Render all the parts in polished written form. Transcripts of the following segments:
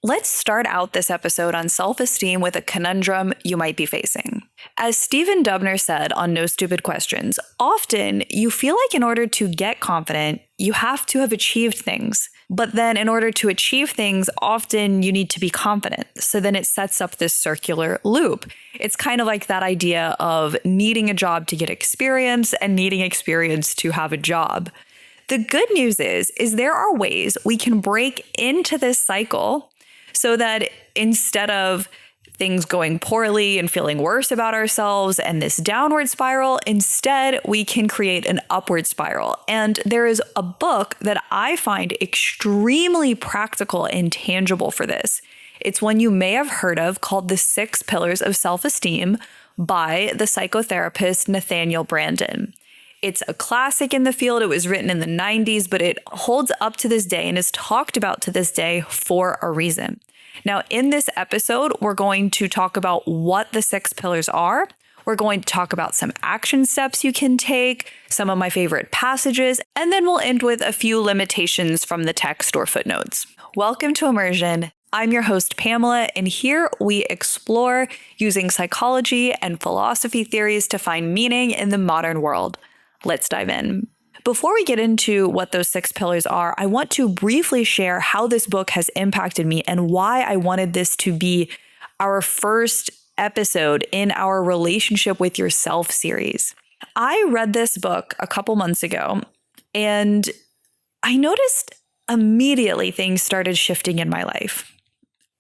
Let's start out this episode on self-esteem with a conundrum you might be facing. As Stephen Dubner said on No Stupid Questions, often you feel like in order to get confident, you have to have achieved things. But then in order to achieve things, often you need to be confident. So then it sets up this circular loop. It's kind of like that idea of needing a job to get experience and needing experience to have a job. The good news is there are ways we can break into this cycle so that instead of things going poorly and feeling worse about ourselves and this downward spiral, instead we can create an upward spiral. And there is a book that I find extremely practical and tangible for this. It's one you may have heard of called The Six Pillars of Self-Esteem by the psychotherapist Nathaniel Branden. It's a classic in the field. It was written in the 90s, but it holds up to this day and is talked about to this day for a reason. Now, in this episode, we're going to talk about what the six pillars are. We're going to talk about some action steps you can take, some of my favorite passages, and then we'll end with a few limitations from the text or footnotes. Welcome to Immersion. I'm your host, Pamela, and here we explore using psychology and philosophy theories to find meaning in the modern world. Let's dive in. Before we get into what those six pillars are, I want to briefly share how this book has impacted me and why I wanted this to be our first episode in our Relationship with Yourself series. I read this book a couple months ago, and I noticed immediately things started shifting in my life.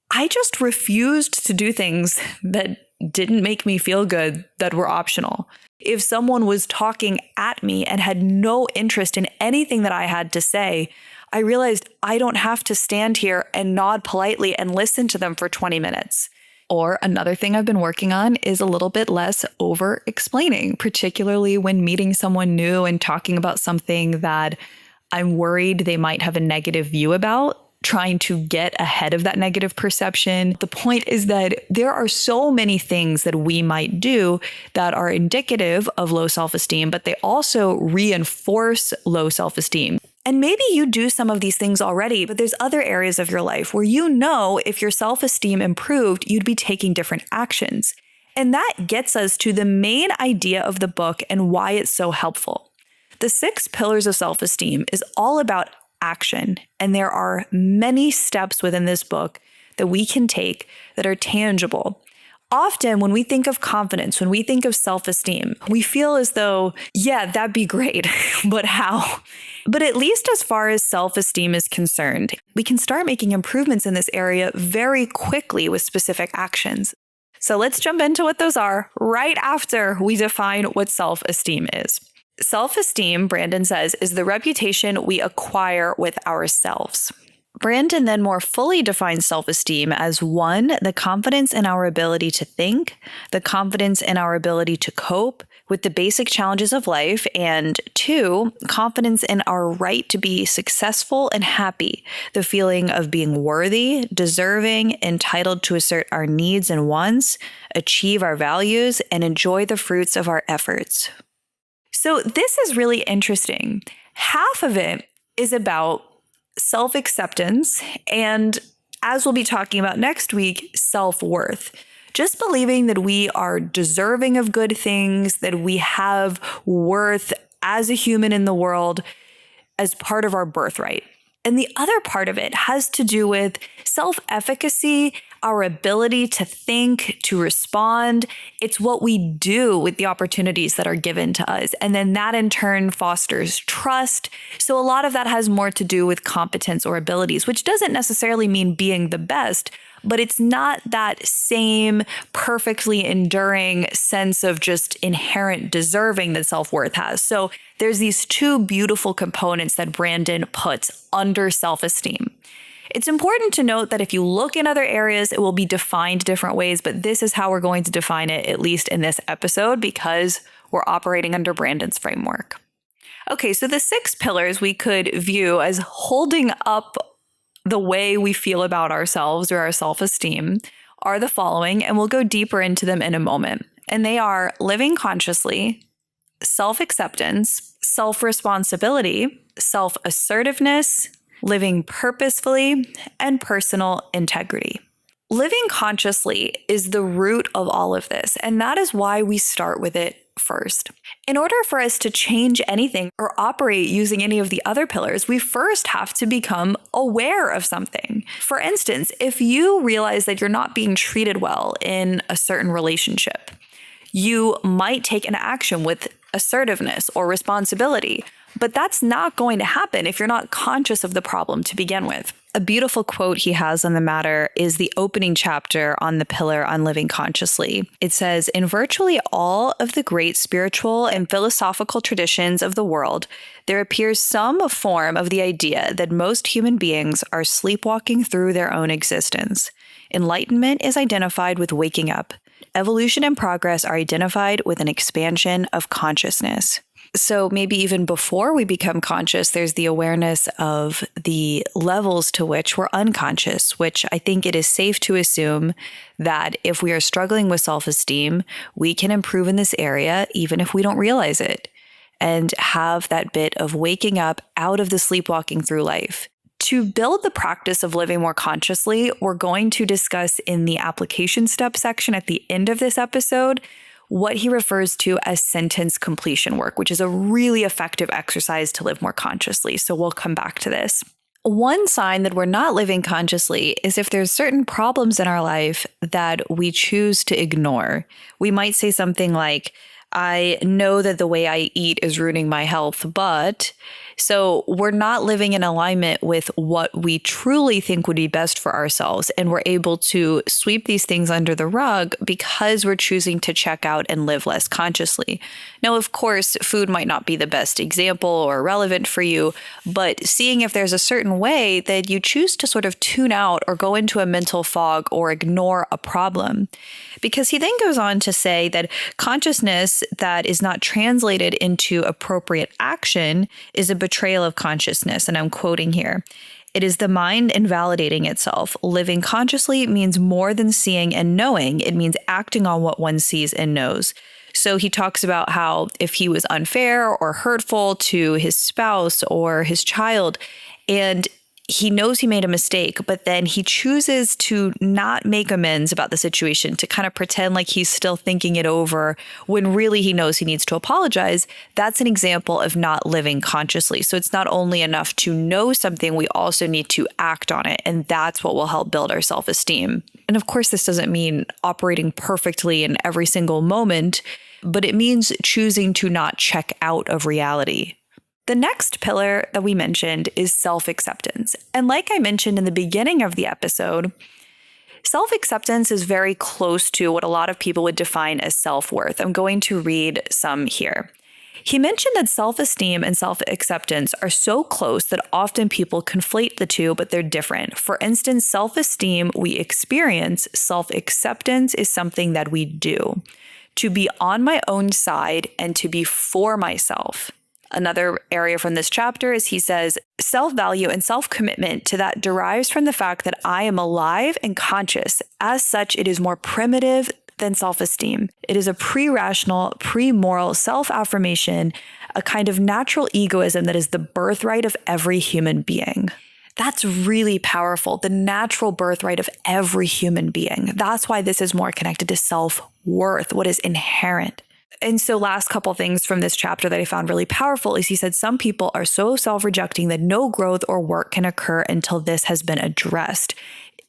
I just refused to do things that didn't make me feel good, that were optional. If someone was talking at me and had no interest in anything that I had to say, I realized I don't have to stand here and nod politely and listen to them for 20 minutes. Or another thing I've been working on is a little bit less over-explaining, particularly when meeting someone new and talking about something that I'm worried they might have a negative view about. Trying to get ahead of that negative perception. The point is that there are so many things that we might do that are indicative of low self-esteem, but they also reinforce low self-esteem. And maybe you do some of these things already, but there's other areas of your life where you know if your self-esteem improved, you'd be taking different actions. And that gets us to the main idea of the book and why it's so helpful. The Six Pillars of Self-Esteem is all about action. And there are many steps within this book that we can take that are tangible. Often when we think of confidence, when we think of self-esteem, we feel as though, yeah, that'd be great, but how? But at least as far as self-esteem is concerned, we can start making improvements in this area very quickly with specific actions. So let's jump into what those are right after we define what self-esteem is. Self-esteem, Branden says, is the reputation we acquire with ourselves. Branden then more fully defines self-esteem as 1, the confidence in our ability to think, the confidence in our ability to cope with the basic challenges of life, and 2, confidence in our right to be successful and happy, the feeling of being worthy, deserving, entitled to assert our needs and wants, achieve our values, and enjoy the fruits of our efforts. So this is really interesting. Half of it is about self-acceptance and, as we'll be talking about next week, self-worth. Just believing that we are deserving of good things, that we have worth as a human in the world as part of our birthright. And the other part of it has to do with self-efficacy, our ability to think, to respond. It's what we do with the opportunities that are given to us. And then that in turn fosters trust. So a lot of that has more to do with competence or abilities, which doesn't necessarily mean being the best, but it's not that same perfectly enduring sense of just inherent deserving that self-worth has. So there's these two beautiful components that Branden puts under self-esteem. It's important to note that if you look in other areas, it will be defined different ways, but this is how we're going to define it, at least in this episode, because we're operating under Branden's framework. Okay, so the 6 pillars we could view as holding up the way we feel about ourselves or our self-esteem are the following, and we'll go deeper into them in a moment. And they are living consciously, self-acceptance, self-responsibility, self-assertiveness, living purposefully, and personal integrity. Living consciously is the root of all of this, and that is why we start with it first. In order for us to change anything or operate using any of the other pillars, we first have to become aware of something. For instance, if you realize that you're not being treated well in a certain relationship, you might take an action with assertiveness or responsibility, but that's not going to happen if you're not conscious of the problem to begin with. A beautiful quote he has on the matter is the opening chapter on the pillar on living consciously. It says, "In virtually all of the great spiritual and philosophical traditions of the world, there appears some form of the idea that most human beings are sleepwalking through their own existence. Enlightenment is identified with waking up. Evolution and progress are identified with an expansion of consciousness." So maybe even before we become conscious, there's the awareness of the levels to which we're unconscious, which I think it is safe to assume that if we are struggling with self-esteem, we can improve in this area even if we don't realize it, and have that bit of waking up out of the sleepwalking through life. To build the practice of living more consciously, we're going to discuss in the application step section at the end of this episode what he refers to as sentence completion work, which is a really effective exercise to live more consciously. So we'll come back to this. One sign that we're not living consciously is if there's certain problems in our life that we choose to ignore. We might say something like, "I know that the way I eat is ruining my health, but..." So we're not living in alignment with what we truly think would be best for ourselves. And we're able to sweep these things under the rug because we're choosing to check out and live less consciously. Now, of course, food might not be the best example or relevant for you, but seeing if there's a certain way that you choose to sort of tune out or go into a mental fog or ignore a problem. Because he then goes on to say that consciousness that is not translated into appropriate action is a betrayal of consciousness. And I'm quoting here. "It is the mind invalidating itself. Living consciously means more than seeing and knowing. It means acting on what one sees and knows." So he talks about how if he was unfair or hurtful to his spouse or his child, and he knows he made a mistake, but then he chooses to not make amends about the situation, to kind of pretend like he's still thinking it over when really he knows he needs to apologize. That's an example of not living consciously. So it's not only enough to know something, we also need to act on it. And that's what will help build our self-esteem. And of course, this doesn't mean operating perfectly in every single moment, but it means choosing to not check out of reality. The next pillar that we mentioned is self-acceptance. And like I mentioned in the beginning of the episode, self-acceptance is very close to what a lot of people would define as self-worth. I'm going to read some here. He mentioned that self-esteem and self-acceptance are so close that often people conflate the two, but they're different. For instance, self-esteem we experience, self-acceptance is something that we do. To be on my own side and to be for myself. Another area from this chapter is he says, self-value and self-commitment to that derives from the fact that I am alive and conscious. As such, it is more primitive than self-esteem. It is a pre-rational, pre-moral self-affirmation, a kind of natural egoism that is the birthright of every human being. That's really powerful, the natural birthright of every human being. That's why this is more connected to self-worth, what is inherent. And so last couple things from this chapter that I found really powerful is he said some people are so self-rejecting that no growth or work can occur until this has been addressed.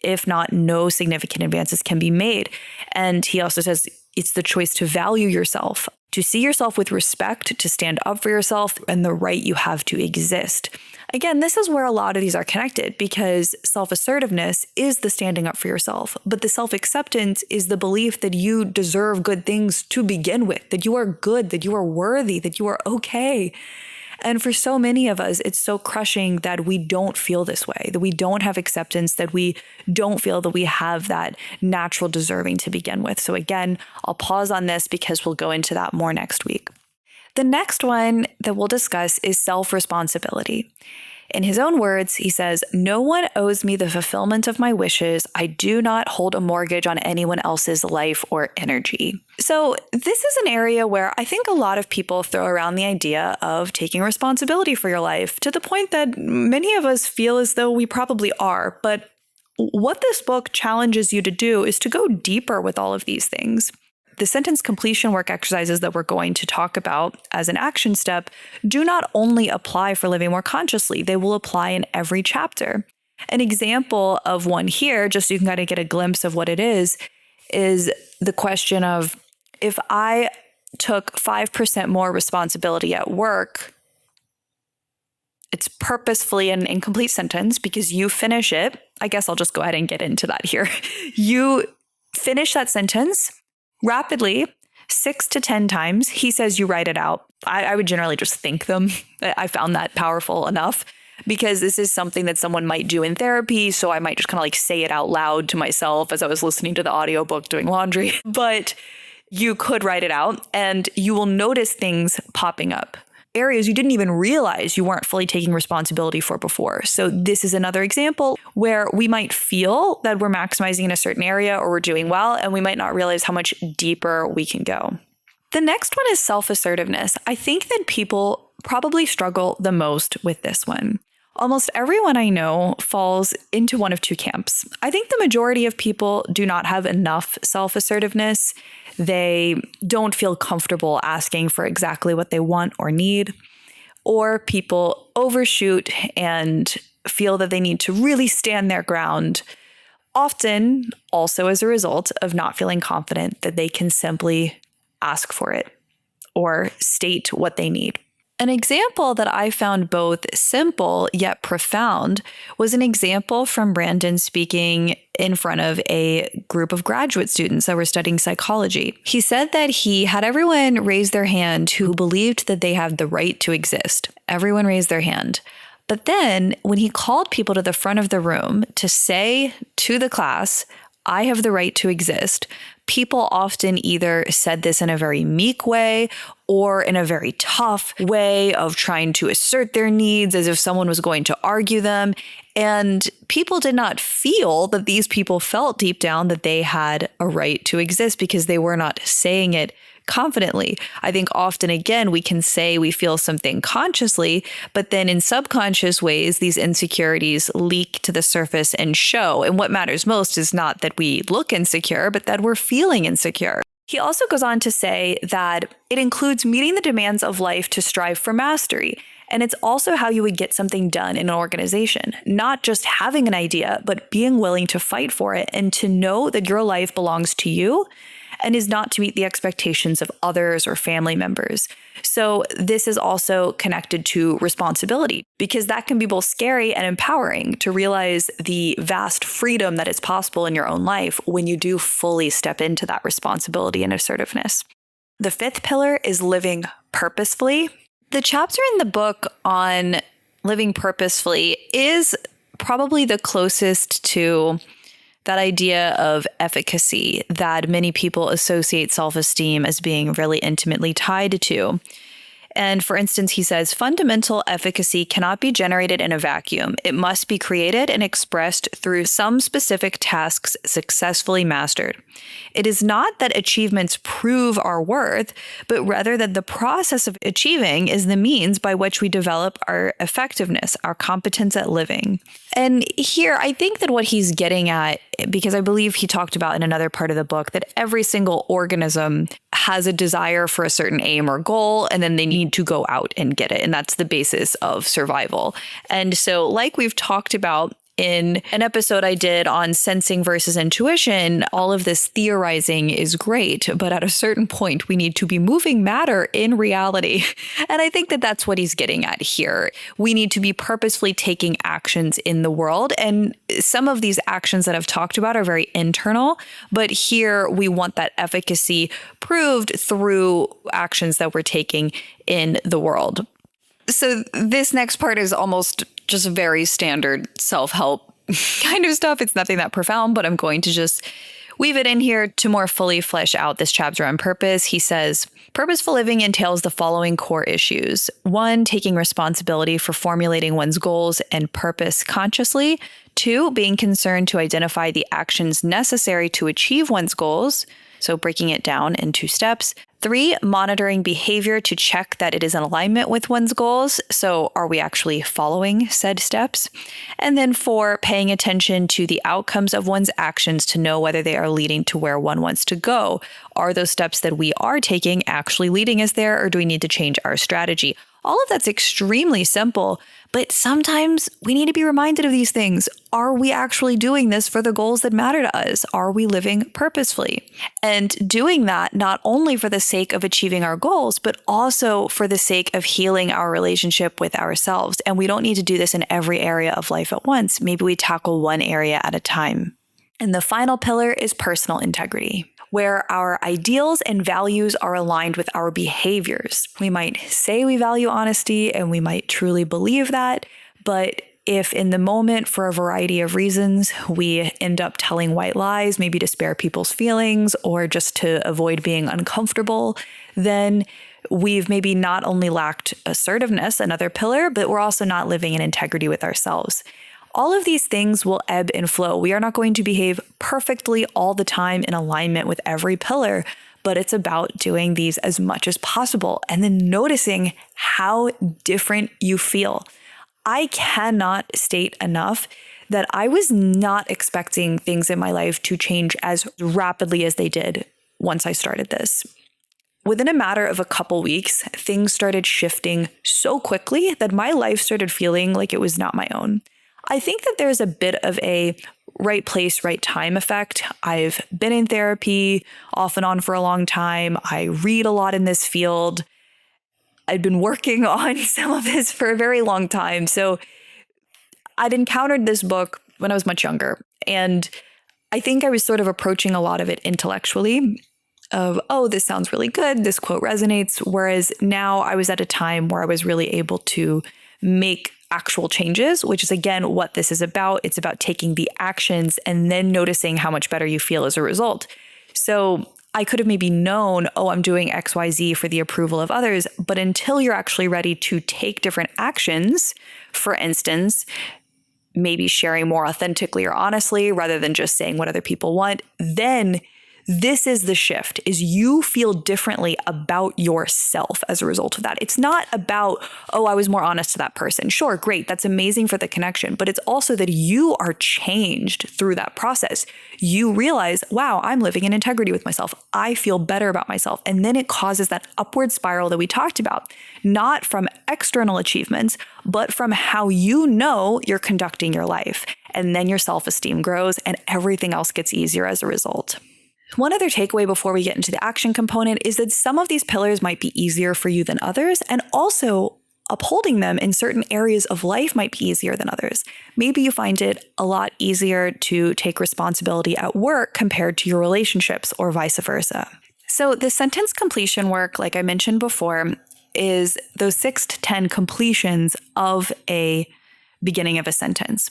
If not, no significant advances can be made. And he also says it's the choice to value yourself, to see yourself with respect, to stand up for yourself and the right you have to exist. Again, this is where a lot of these are connected because self-assertiveness is the standing up for yourself, but the self-acceptance is the belief that you deserve good things to begin with, that you are good, that you are worthy, that you are okay. And for so many of us, it's so crushing that we don't feel this way, that we don't have acceptance, that we don't feel that we have that natural deserving to begin with. So again, I'll pause on this because we'll go into that more next week. The next one that we'll discuss is self-responsibility. In his own words, he says, "No one owes me the fulfillment of my wishes. I do not hold a mortgage on anyone else's life or energy." So this is an area where I think a lot of people throw around the idea of taking responsibility for your life to the point that many of us feel as though we probably are. But what this book challenges you to do is to go deeper with all of these things. The sentence completion work exercises that we're going to talk about as an action step do not only apply for living more consciously, they will apply in every chapter. An example of one here, just so you can kind of get a glimpse of what it is the question of, if I took 5% more responsibility at work, it's purposefully an incomplete sentence because you finish it. I guess I'll just go ahead and get into that here. You finish that sentence rapidly, 6 to 10 times. He says you write it out. I would generally just think them. I found that powerful enough because this is something that someone might do in therapy. So I might just kind of like say it out loud to myself as I was listening to the audiobook doing laundry. But you could write it out and you will notice things popping up. Areas you didn't even realize you weren't fully taking responsibility for before. So this is another example where we might feel that we're maximizing in a certain area or we're doing well, and we might not realize how much deeper we can go. The next one is self-assertiveness. I think that people probably struggle the most with this one. Almost everyone I know falls into one of two camps. I think the majority of people do not have enough self-assertiveness. They don't feel comfortable asking for exactly what they want or need, or people overshoot and feel that they need to really stand their ground, often also as a result of not feeling confident that they can simply ask for it or state what they need. An example that I found both simple yet profound was an example from Branden speaking in front of a group of graduate students that were studying psychology. He said that he had everyone raise their hand who believed that they had the right to exist. Everyone raised their hand. But then when he called people to the front of the room to say to the class, "I have the right to exist," people often either said this in a very meek way or in a very tough way of trying to assert their needs as if someone was going to argue them. And people did not feel that these people felt deep down that they had a right to exist because they were not saying it confidently. I think often, again, we can say we feel something consciously, but then in subconscious ways, these insecurities leak to the surface and show. And what matters most is not that we look insecure, but that we're feeling insecure. He also goes on to say that it includes meeting the demands of life to strive for mastery. And it's also how you would get something done in an organization, not just having an idea, but being willing to fight for it and to know that your life belongs to you and is not to meet the expectations of others or family members. So this is also connected to responsibility, because that can be both scary and empowering to realize the vast freedom that is possible in your own life when you do fully step into that responsibility and assertiveness. The fifth pillar is living purposefully. The chapter in the book on living purposefully is probably the closest to that idea of efficacy that many people associate self-esteem as being really intimately tied to. And for instance, he says, fundamental efficacy cannot be generated in a vacuum. It must be created and expressed through some specific tasks successfully mastered. It is not that achievements prove our worth, but rather that the process of achieving is the means by which we develop our effectiveness, our competence at living. And here, I think that what he's getting at, because I believe he talked about in another part of the book that every single organism has a desire for a certain aim or goal, and then they need to go out and get it. And that's the basis of survival. And so, like we've talked about in an episode I did on sensing versus intuition, all of this theorizing is great, but at a certain point, we need to be moving matter in reality. And I think that that's what he's getting at here. We need to be purposefully taking actions in the world. And some of these actions that I've talked about are very internal, but here we want that efficacy proved through actions that we're taking in the world. So this next part is almost just very standard self-help kind of stuff. It's nothing that profound, but I'm going to just weave it in here to more fully flesh out this chapter on purpose. He says, purposeful living entails the following core issues. 1, taking responsibility for formulating one's goals and purpose consciously. 2, being concerned to identify the actions necessary to achieve one's goals. So breaking it down into steps. 3, monitoring behavior to check that it is in alignment with one's goals. So are we actually following said steps? And then 4, paying attention to the outcomes of one's actions to know whether they are leading to where one wants to go. Are those steps that we are taking actually leading us there, or do we need to change our strategy? All of that's extremely simple, but sometimes we need to be reminded of these things. Are we actually doing this for the goals that matter to us? Are we living purposefully? And doing that not only for the sake of achieving our goals, but also for the sake of healing our relationship with ourselves. And we don't need to do this in every area of life at once. Maybe we tackle one area at a time. And the final pillar is personal integrity, where our ideals and values are aligned with our behaviors. We might say we value honesty and we might truly believe that, but if in the moment, for a variety of reasons, we end up telling white lies, maybe to spare people's feelings or just to avoid being uncomfortable, then we've maybe not only lacked assertiveness, another pillar, but we're also not living in integrity with ourselves. All of these things will ebb and flow. We are not going to behave perfectly all the time in alignment with every pillar, but it's about doing these as much as possible and then noticing how different you feel. I cannot state enough that I was not expecting things in my life to change as rapidly as they did once I started this. Within a matter of a couple weeks, things started shifting so quickly that my life started feeling like it was not my own. I think that there's a bit of a right place, right time effect. I've been in therapy off and on for a long time. I read a lot in this field. I'd been working on some of this for a very long time. So I'd encountered this book when I was much younger. And I think I was sort of approaching a lot of it intellectually of, oh, this sounds really good. This quote resonates. Whereas now I was at a time where I was really able to make actual changes, which is again what this is about. It's about taking the actions and then noticing how much better you feel as a result. So I could have maybe known, oh, I'm doing XYZ for the approval of others, but until you're actually ready to take different actions, for instance, maybe sharing more authentically or honestly rather than just saying what other people want, then this is the shift, is you feel differently about yourself as a result of that. It's not about, oh, I was more honest to that person. Sure, great. That's amazing for the connection. But it's also that you are changed through that process. You realize, wow, I'm living in integrity with myself. I feel better about myself. And then it causes that upward spiral that we talked about, not from external achievements, but from how you know you're conducting your life. And then your self-esteem grows and everything else gets easier as a result. One other takeaway before we get into the action component is that some of these pillars might be easier for you than others, and also upholding them in certain areas of life might be easier than others. Maybe you find it a lot easier to take responsibility at work compared to your relationships, or vice versa. So the sentence completion work, like I mentioned before, is those 6 to 10 completions of a beginning of a sentence.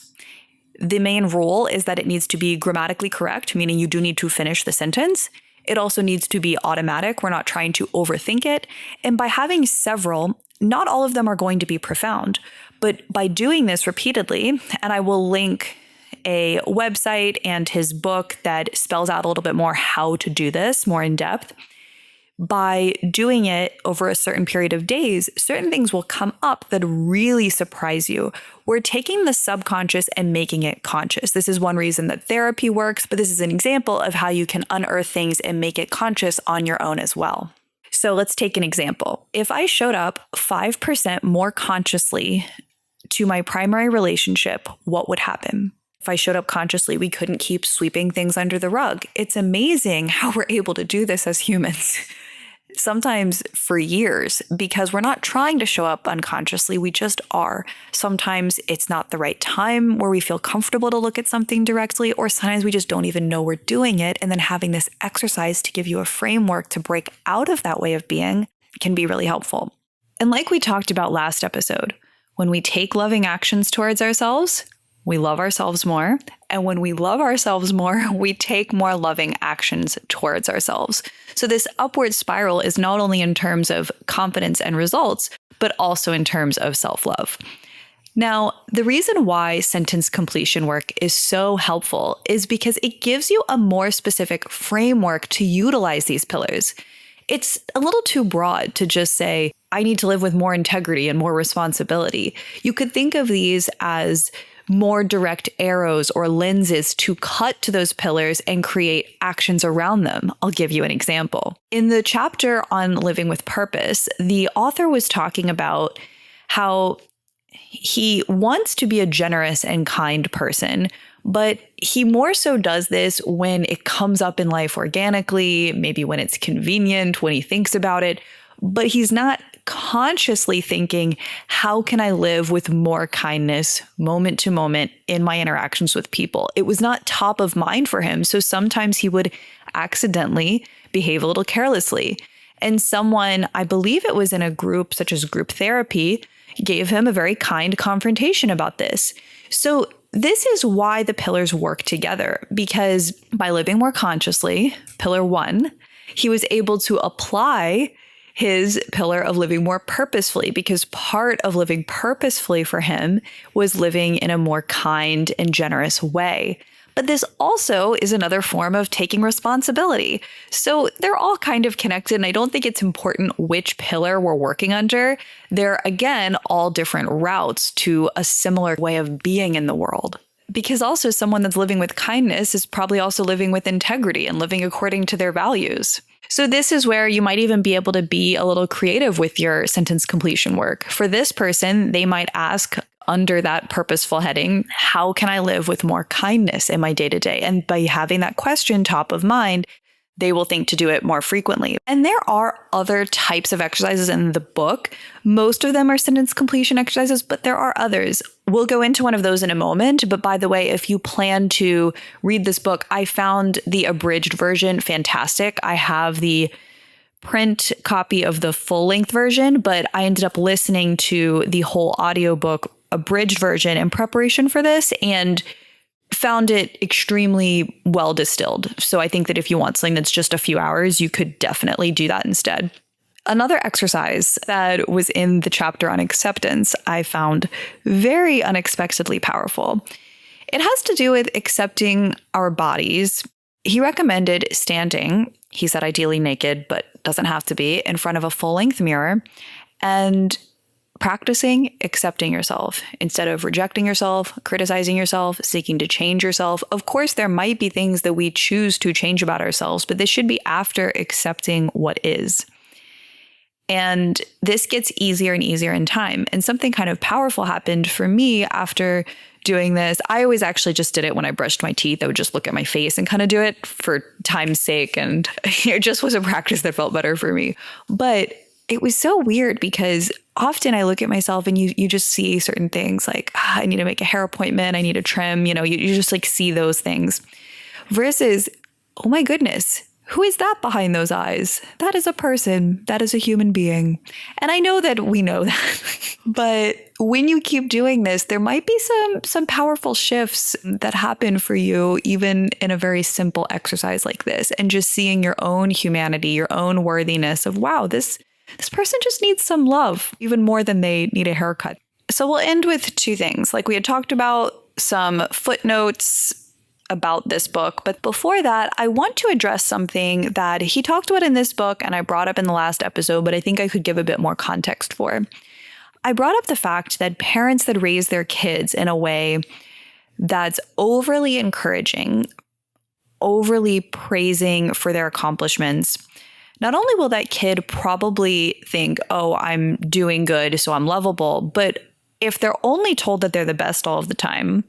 The main rule is that it needs to be grammatically correct, meaning you do need to finish the sentence. It also needs to be automatic. We're not trying to overthink it. And by having several, not all of them are going to be profound. But by doing this repeatedly, and I will link a website and his book that spells out a little bit more how to do this more in depth, by doing it over a certain period of days, certain things will come up that really surprise you. We're taking the subconscious and making it conscious. This is one reason that therapy works, but this is an example of how you can unearth things and make it conscious on your own as well. So let's take an example. If I showed up 5% more consciously to my primary relationship, what would happen? If I showed up consciously, we couldn't keep sweeping things under the rug. It's amazing how we're able to do this as humans. Sometimes for years, because we're not trying to show up unconsciously, we just are. Sometimes it's not the right time where we feel comfortable to look at something directly, or sometimes we just don't even know we're doing it. And then having this exercise to give you a framework to break out of that way of being can be really helpful. And like we talked about last episode, when we take loving actions towards ourselves, we love ourselves more. And when we love ourselves more, we take more loving actions towards ourselves. So this upward spiral is not only in terms of confidence and results, but also in terms of self-love. Now, the reason why sentence completion work is so helpful is because it gives you a more specific framework to utilize these pillars. It's a little too broad to just say, I need to live with more integrity and more responsibility. You could think of these as more direct arrows or lenses to cut to those pillars and create actions around them. I'll give you an example. In the chapter on living with purpose, the author was talking about how he wants to be a generous and kind person, but he more so does this when it comes up in life organically, maybe when it's convenient, when he thinks about it, but he's not consciously thinking, how can I live with more kindness moment to moment in my interactions with people? It was not top of mind for him. So sometimes he would accidentally behave a little carelessly. And someone, I believe it was in a group such as group therapy, gave him a very kind confrontation about this. So this is why the pillars work together, because by living more consciously, pillar 1, he was able to apply his pillar of living more purposefully, because part of living purposefully for him was living in a more kind and generous way. But this also is another form of taking responsibility. So they're all kind of connected, and I don't think it's important which pillar we're working under. They're, again, all different routes to a similar way of being in the world. Because also someone that's living with kindness is probably also living with integrity and living according to their values. So this is where you might even be able to be a little creative with your sentence completion work. For this person, they might ask under that purposeful heading, how can I live with more kindness in my day-to-day? And by having that question top of mind, they will think to do it more frequently. And there are other types of exercises in the book. Most of them are sentence completion exercises, but there are others. We'll go into one of those in a moment. But by the way, if you plan to read this book, I found the abridged version fantastic. I have the print copy of the full-length version, but I ended up listening to the whole audiobook abridged version in preparation for this and found it extremely well distilled. So I think that if you want something that's just a few hours, you could definitely do that instead. Another exercise that was in the chapter on acceptance, I found very unexpectedly powerful. It has to do with accepting our bodies. He recommended standing, he said ideally naked, but doesn't have to be, in front of a full-length mirror and practicing accepting yourself instead of rejecting yourself, criticizing yourself, seeking to change yourself. Of course, there might be things that we choose to change about ourselves, but this should be after accepting what is. And this gets easier and easier in time. And something kind of powerful happened for me after doing this. I always actually just did it when I brushed my teeth. I would just look at my face and kind of do it for time's sake. And it just was a practice that felt better for me. But it was so weird because often I look at myself and you just see certain things like, I need to make a hair appointment. I need a trim. You just like see those things versus, oh my goodness, who is that behind those eyes? That is a person. That is a human being. And I know that we know that, but when you keep doing this, there might be some powerful shifts that happen for you, even in a very simple exercise like this, and just seeing your own humanity, your own worthiness of, wow, this person just needs some love, even more than they need a haircut. So we'll end with two things. Like we had talked about some footnotes about this book. But before that, I want to address something that he talked about in this book and I brought up in the last episode, but I think I could give a bit more context for. I brought up the fact that parents that raise their kids in a way that's overly encouraging, overly praising for their accomplishments, not only will that kid probably think, oh, I'm doing good, so I'm lovable, but if they're only told that they're the best all of the time,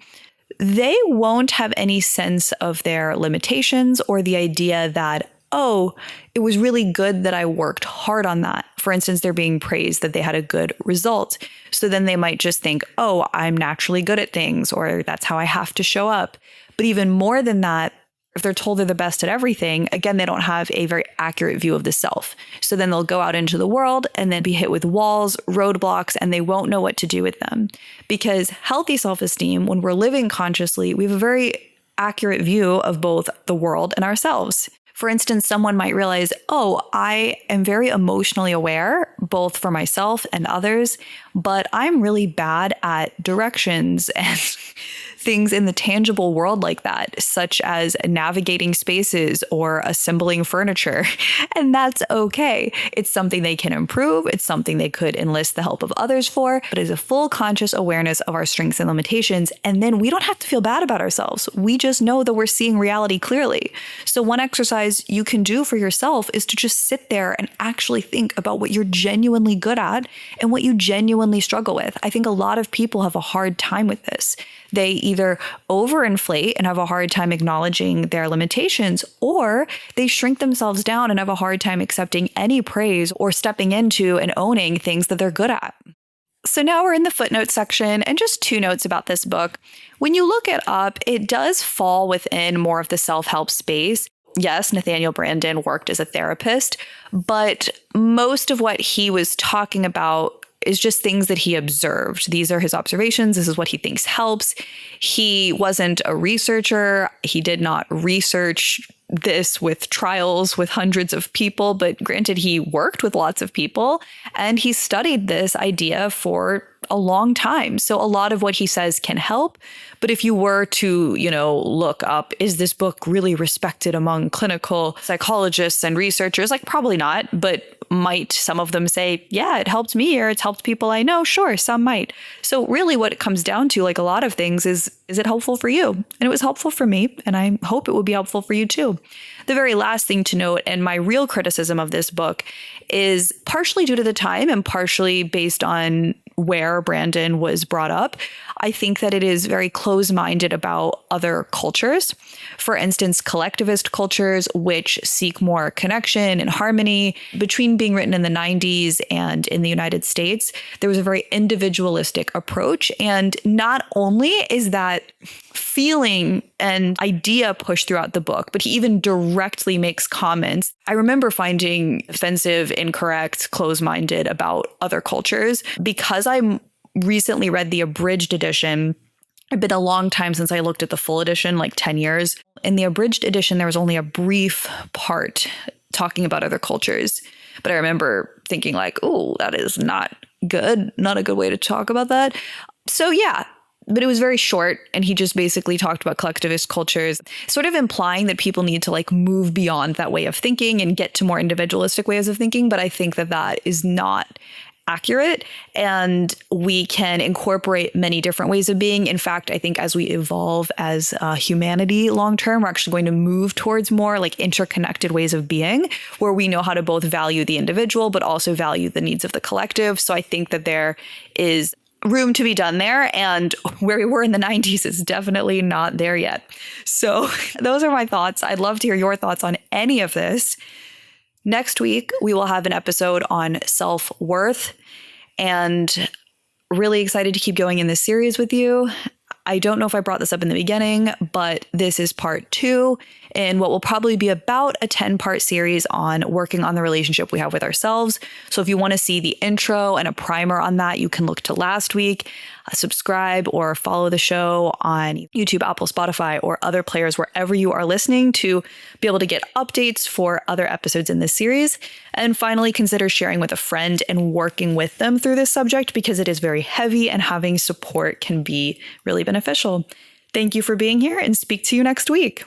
they won't have any sense of their limitations or the idea that, oh, it was really good that I worked hard on that. For instance, they're being praised that they had a good result. So then they might just think, oh, I'm naturally good at things, or that's how I have to show up. But even more than that, If they're told they're the best at everything, again, they don't have a very accurate view of the self. So then they'll go out into the world and then be hit with walls, roadblocks, and they won't know what to do with them. Because healthy self-esteem, when we're living consciously, we have a very accurate view of both the world and ourselves. For instance, someone might realize, oh, I am very emotionally aware, both for myself and others, but I'm really bad at directions and things in the tangible world like that, such as navigating spaces or assembling furniture. And that's okay. It's something they can improve. It's something they could enlist the help of others for, but it's a full conscious awareness of our strengths and limitations. And then we don't have to feel bad about ourselves. We just know that we're seeing reality clearly. So one exercise you can do for yourself is to just sit there and actually think about what you're genuinely good at and what you genuinely struggle with. I think a lot of people have a hard time with this. They either overinflate and have a hard time acknowledging their limitations, or they shrink themselves down and have a hard time accepting any praise or stepping into and owning things that they're good at. So now we're in the footnotes section, and just 2 notes about this book. When you look it up, it does fall within more of the self-help space. Yes, Nathaniel Branden worked as a therapist, but most of what he was talking about is just things that he observed. These are his observations. This is what he thinks helps. He wasn't a researcher. He did not research this with trials with hundreds of people, but granted, he worked with lots of people and he studied this idea for a long time. So a lot of what he says can help. But if you were to, look up, is this book really respected among clinical psychologists and researchers? Like, probably not, but might some of them say, yeah, it helped me or it's helped people I know? Sure, some might. So really what it comes down to, like a lot of things, is it helpful for you? And it was helpful for me, and I hope it will be helpful for you too. The very last thing to note, and my real criticism of this book, is partially due to the time and partially based on where Branden was brought up. I think that it is very close-minded about other cultures. For instance, collectivist cultures, which seek more connection and harmony. Between being written in the 90s and in the United States, there was a very individualistic approach. And not only is that feeling and idea pushed throughout the book, but he even directly makes comments I remember finding offensive, incorrect, close-minded about other cultures. Because I recently read the abridged edition, it's been a long time since I looked at the full edition, like 10 years. In the abridged edition, there was only a brief part talking about other cultures. But I remember thinking like, oh, that is not good, not a good way to talk about that. So yeah, but it was very short, and he just basically talked about collectivist cultures, sort of implying that people need to like move beyond that way of thinking and get to more individualistic ways of thinking. But I think that that is not accurate, and we can incorporate many different ways of being. In fact, I think as we evolve as humanity long term, we're actually going to move towards more like interconnected ways of being, where we know how to both value the individual but also value the needs of the collective. So I think that there is room to be done there, and where we were in the 90s is definitely not there yet. So those are my thoughts. I'd love to hear your thoughts on any of this. Next week, we will have an episode on self-worth, and really excited to keep going in this series with you. I don't know if I brought this up in the beginning, but this is part 2 in what will probably be about a 10-part series on working on the relationship we have with ourselves. So if you want to see the intro and a primer on that, you can look to last week. Subscribe or follow the show on YouTube, Apple, Spotify, or other players wherever you are listening to be able to get updates for other episodes in this series. And finally, consider sharing with a friend and working with them through this subject, because it is very heavy and having support can be really beneficial. Thank you for being here, and speak to you next week.